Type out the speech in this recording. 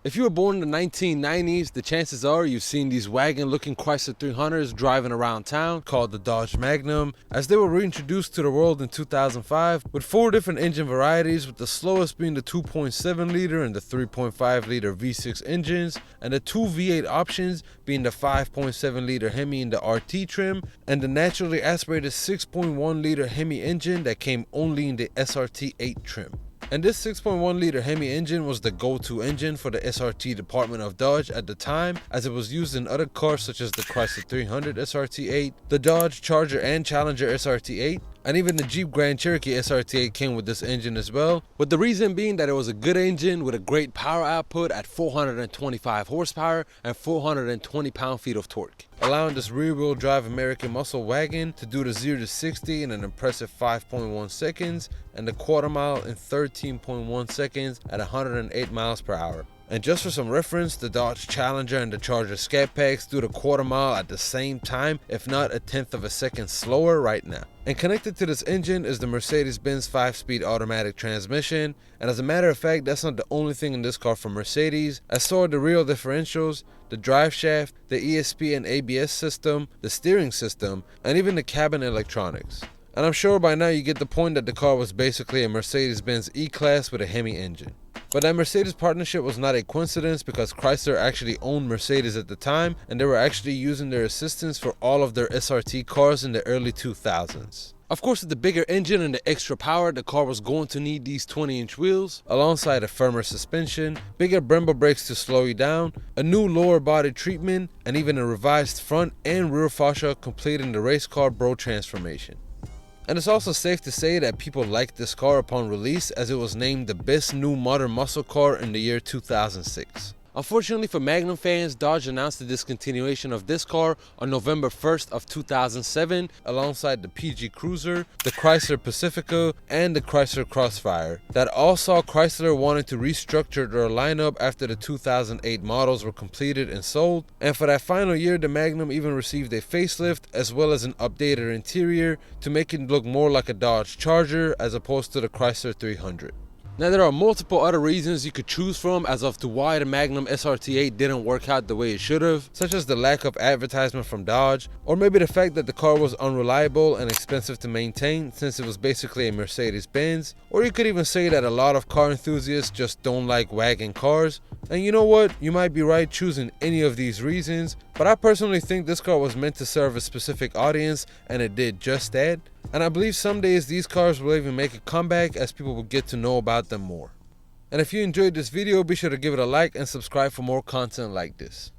If you were born in the 1990s, the chances are you've seen these wagon-looking Chrysler 300s driving around town called the Dodge Magnum, as they were reintroduced to the world in 2005 with 4 different engine varieties, with the slowest being the 2.7 liter and the 3.5 liter V6 engines, and the 2 V8 options being the 5.7 liter Hemi in the RT trim and the naturally aspirated 6.1 liter Hemi engine that came only in the SRT-8 trim. And this 6.1 liter Hemi engine was the go-to engine for the SRT department of Dodge at the time, as it was used in other cars such as the Chrysler 300 SRT-8, the Dodge Charger and Challenger SRT-8, and even the Jeep Grand Cherokee SRT-8 came with this engine as well, with the reason being that it was a good engine with a great power output at 425 horsepower and 420 pound-feet of torque, allowing this rear-wheel drive American muscle wagon to do the 0 to 60 in an impressive 5.1 seconds and the quarter mile in 13.1 seconds at 108 miles per hour. And just for some reference, the Dodge Challenger and the Charger Scat Packs do the quarter mile at the same time, if not a tenth of a second slower right now. And connected to this engine is the Mercedes-Benz 5-speed automatic transmission, and as a matter of fact, that's not the only thing in this car from Mercedes, as so are the rear differentials, the drive shaft, the ESP and ABS system, the steering system, and even the cabin electronics. And I'm sure by now you get the point that the car was basically a Mercedes-Benz E-Class with a Hemi engine. But that Mercedes partnership was not a coincidence, because Chrysler actually owned Mercedes at the time, and they were actually using their assistance for all of their SRT cars in the early 2000s. Of course, with the bigger engine and the extra power, the car was going to need these 20-inch wheels, alongside a firmer suspension, bigger Brembo brakes to slow you down, a new lower body treatment, and even a revised front and rear fascia completing the race car bro transformation. And it's also safe to say that people liked this car upon release, as it was named the best new modern muscle car in the year 2006. Unfortunately for Magnum fans, Dodge announced the discontinuation of this car on November 1st of 2007 alongside the PG Cruiser, the Chrysler Pacifica, and the Chrysler Crossfire, that all saw Chrysler wanting to restructure their lineup after the 2008 models were completed and sold. And for that final year, the Magnum even received a facelift as well as an updated interior to make it look more like a Dodge Charger as opposed to the Chrysler 300. Now, there are multiple other reasons you could choose from as of to why the Magnum SRT-8 didn't work out the way it should have, such as the lack of advertisement from Dodge, or maybe the fact that the car was unreliable and expensive to maintain since it was basically a Mercedes-Benz, or you could even say that a lot of car enthusiasts just don't like wagon cars. And you know what, you might be right choosing any of these reasons, but I personally think this car was meant to serve a specific audience, and it did just that. And I believe some days these cars will even make a comeback as people will get to know about them more. And if you enjoyed this video, be sure to give it a like and subscribe for more content like this.